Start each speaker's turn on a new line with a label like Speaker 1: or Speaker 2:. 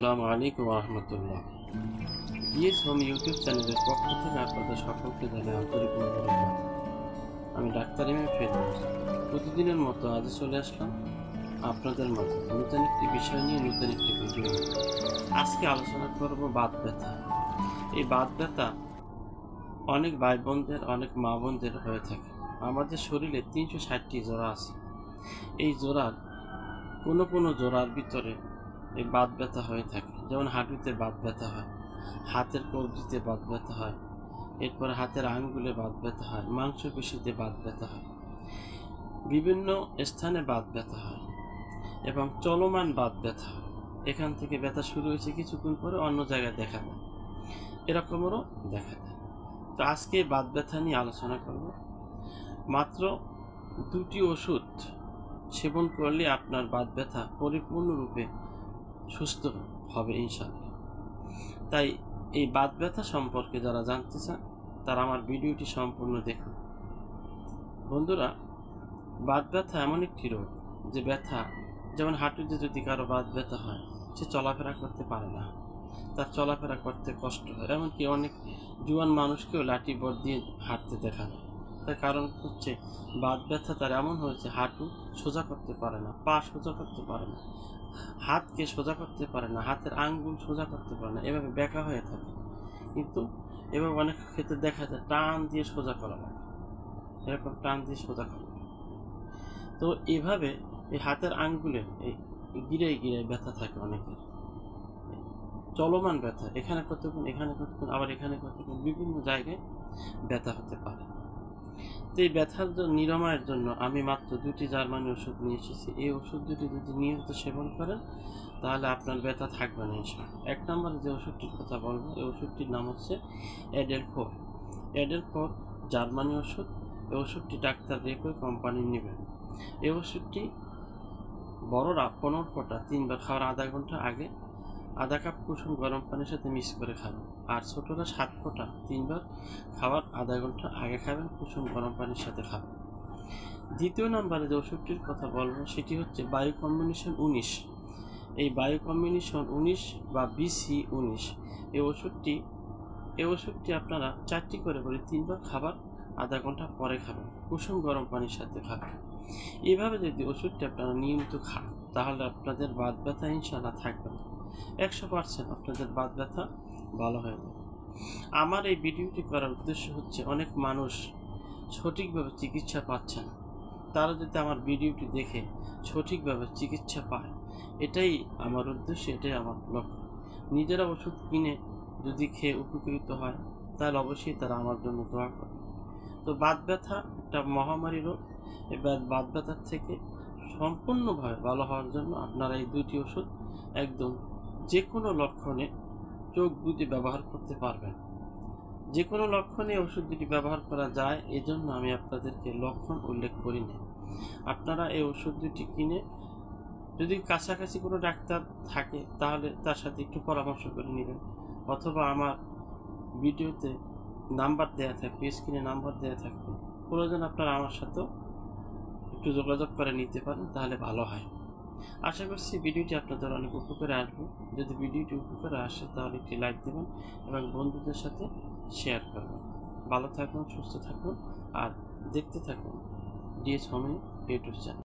Speaker 1: আসসালামু আলাইকুম রহমতুল্লাহ। DS home YouTube চ্যানেলের পক্ষ থেকে আপনাদের সকলকে জানাই আন্তরিক মোবারকবাদ। আমি ডাক্তার এম এ ফেরদৌস। প্রতিদিনের মতো আজ চলে আসলাম আপনাদের মাঝে নতুন একটি বিষয় নিয়ে, নতুন একটি ভিডিও নিয়ে। আজকে আলোচনা করব বাত ব্যথা। এই বাত ব্যথা অনেক ভাই বোনদের, অনেক মা বোনদের হয়ে থাকে। আমাদের শরীরে 360টি জোড়া আছে। এই জোড়ার কোনো জোড়ার ভিতরে এই বাত ব্যথা হয়ে থাকে। যেমন হাঁটুতে বাত ব্যথা হয়, হাতের কবজিতে বাত ব্যথা হয়, এরপর হাতের আঙ্গুলে বাত ব্যথা হয়, মাংসপেশিতে বাত ব্যথা হয়, বিভিন্ন স্থানে বাত ব্যথা হয় এবং চলমান বাত ব্যথা হয়। এখান থেকে ব্যথা শুরু হয়েছে, কিছুক্ষণ পরে অন্য জায়গায় দেখা দেয়, এরকমেরও দেখা দেয়। তো আজকে বাত ব্যথা নিয়ে আলোচনা করব। মাত্র 2টি ওষুধ সেবন করলে আপনার বাত ব্যথা পরিপূর্ণরূপে সুস্থ হবে ইনশাআল্লাহ। তাই এই বাত ব্যথা সম্পর্কে যারা জানতে চান তারা আমার ভিডিওটি সম্পূর্ণ দেখুন। বন্ধুরা, বাত ব্যথা এমন একটি রোগ যে ব্যথা, যেমন হাঁটুতে যদি কারো বাত ব্যথা হয়, সে চলাফেরা করতে পারে না, তার চলাফেরা করতে কষ্ট হয়। এমনকি অনেক জুয়ান মানুষকেও লাঠি বট দিয়ে হাঁটতে দেখা যায়। তার কারণ হচ্ছে বাত ব্যথা তার এমন হয়েছে, হাঁটু সোজা করতে পারে না, পা সোজা করতে পারে না, হাতকে সোজা করতে পারে না, হাতের আঙ্গুল সোজা করতে পারে না, এভাবে ব্যাকা হয়ে থাকে। কিন্তু এভাবে অনেক ক্ষেত্রে দেখা যায় টান দিয়ে সোজা করা লাগে, এরকম টান দিয়ে সোজা করা লাগে। তো এভাবে এই হাতের আঙ্গুলে এই গিরায় গিরায় ব্যথা থাকে অনেকের, চলমান ব্যথা, এখানে কতক্ষণ, এখানে কতক্ষণ, আবার এখানে কতক্ষণ, বিভিন্ন জায়গায় ব্যথা হতে পারে। তো এই ব্যথার নিরাময়ের জন্য আমি মাত্র 2টি জার্মানি ওষুধ নিয়ে এসেছি। এই ওষুধ দুটি যদি নিয়মিত সেবন করেন তাহলে আপনার ব্যথা থাকবে না ইনশাআল্লাহ। 1 নম্বরে যে ওষুধটির কথা বলবো, এই ওষুধটির নাম হচ্ছে এডেল-4। এডেল-4 জার্মানি ওষুধ। এই ওষুধটি ডাক্তার রেকো কোম্পানির নেবেন। এই ওষুধটি বড়রা 15 ফোঁটা 3 বার খাওয়ার আধা ঘন্টা আগে আধা কাপ কুসুম গরম পানির সাথে মিক্স করে খাবেন। আর ছোটরা 7 ফোঁটা 3 বার খাওয়ার আধা ঘন্টা আগে খাবেন, কুসুম গরম পানির সাথে খাবেন। দ্বিতীয় নম্বরে যে ওষুধটির কথা বলবো সেটি হচ্ছে বায়ো কম্বিনেশন 19। এই বায়ো কম্বিনেশন 19 বা BC19 এই ওষুধটি আপনারা 4টি করে 3 বার খাবার আধা ঘন্টা পরে খাবেন, কুসুম গরম পানির সাথে খাবেন। এইভাবে যদি ওষুধটি আপনারা নিয়মিত খান তাহলে আপনাদের বাত ব্যথা ইনশাআল্লাহ থাকবে না। 100% আপনাদের বাত ব্যথা ভালো হয়ে যাবে। আমার এই ভিডিওটি করার উদ্দেশ্য হচ্ছে, অনেক মানুষ সঠিকভাবে চিকিৎসা পাচ্ছে না, তারা যদি আমার ভিডিওটি দেখে সঠিকভাবে চিকিৎসা পায়, এটাই আমার উদ্দেশ্য, এটাই আমার লক্ষ্য। নিজেরা ওষুধ কিনে যদি খেয়ে উপকৃত হয় তাহলে অবশ্যই তারা আমার জন্য দোয়া করে। তো বাত ব্যথা একটা মহামারী রোগ। এবার বাত ব্যথার থেকে সম্পূর্ণভাবে ভালো হওয়ার জন্য আপনারা এই 2টি ওষুধ একদম যে কোনো লক্ষণে চোখ বুজে ব্যবহার করতে পারবেন। যে কোনো লক্ষণে ওষুধ দুটি ব্যবহার করা যায়, এজন্য আমি আপনাদেরকে লক্ষণ উল্লেখ করিনি। আপনারা এই ওষুধ দুটি কিনে, যদি কাছাকাছি কোনো ডাক্তার থাকে তাহলে তার সাথে একটু পরামর্শ করে নেবেন, অথবা আমার ভিডিওতে নাম্বার দেওয়া থাকবে, স্ক্রিনে নাম্বার দেওয়া থাকবে, প্রয়োজন আপনারা আমার সাথেও একটু যোগাযোগ করে নিতে পারেন, তাহলে ভালো হয়। আশা করছি ভিডিওটি আপনাদের অনেক উপকারে আসবে। যদি ভিডিওটি উপকারে আসে তাহলে একটি লাইক দেবেন এবং বন্ধুদের সাথে শেয়ার করবেন। ভালো থাকুন, সুস্থ থাকুন আর দেখতে থাকুন ডিএস হোম ইউটিউব চ্যানেল।